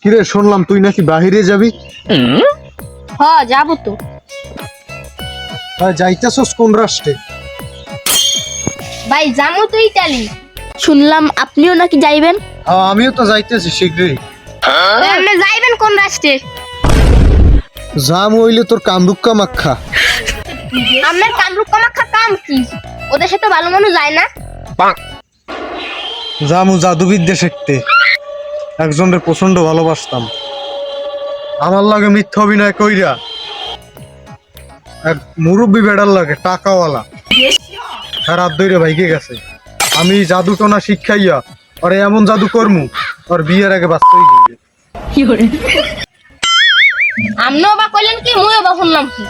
কিরে শুনলাম তুই নাকি বাহিরে যাবি? হ যাবো তো। যাইতেছস কোন রাষ্ট্রে? ভাই যাবো তো ইতালি। শুনলাম আপনিও নাকি যাইবেন। আমিও তো যাইতেছি শীঘ্রই। আপনি যাইবেন কোন রাষ্ট্রে? জাম হইলে তোর কামরূপ কামাখ্যা। আপনার কামরূপ কামাখ্যা কাম কি? ওদের সাথে ভালো মানুষ যায় না? জামু জাদুবিদ্যা শিখতে। একজনের প্রচন্ড ভালোবাসতাম, আমার লাগে মিথ্যা অভিনয় কইরা এক মুরব্বী বেড়ার লাগে টাকাওয়ালা রাত ধরে ভাইকে গেছে। আমি জাদু টোনা শিখাইয়া ওরে এমন জাদু করমু ওর বিয়ের আগে বাঁচতেই গিয়ে। আপনিও বা কইলেন কি মুইও বা শুনলাম কি?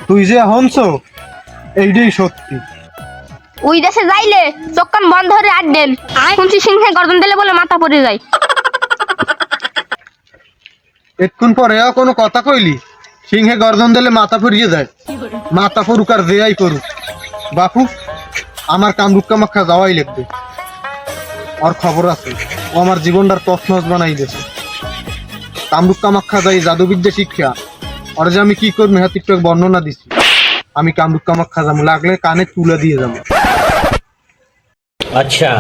তুই যে হনছ এইটাই সত্যি। ওই দেশে যাইলে চোখ কান বন্ধ ধরে আড্ডেন। শুনছি সিংহে গর্দন দিলে বলে মাথা পড়ে যায়। এক্ষুন পরে কোনো কথা কইলি সিংহে গর্দন দিলে মাথা ফুরিয়ে যায়। মাথা ফুরুক আর দেয়াই করুক, বাপু আমার কামরূপ কামাখ্যা যাওয়াই লাগবে। ওর খবর আছে, ও আমার জীবনটার তছনছ বানাই দিয়েছে। কামরূপ কামাখ্যা যাই জাদুবিদ্যা শিক্ষা ওর যে আমি কি করবো হ্যাঁ টিকটক বর্ণনা দিছি। আমি কামরূপ কামাখ্যা যাবো, লাগলে কানে তুলে দিয়ে যাবো। अच्छा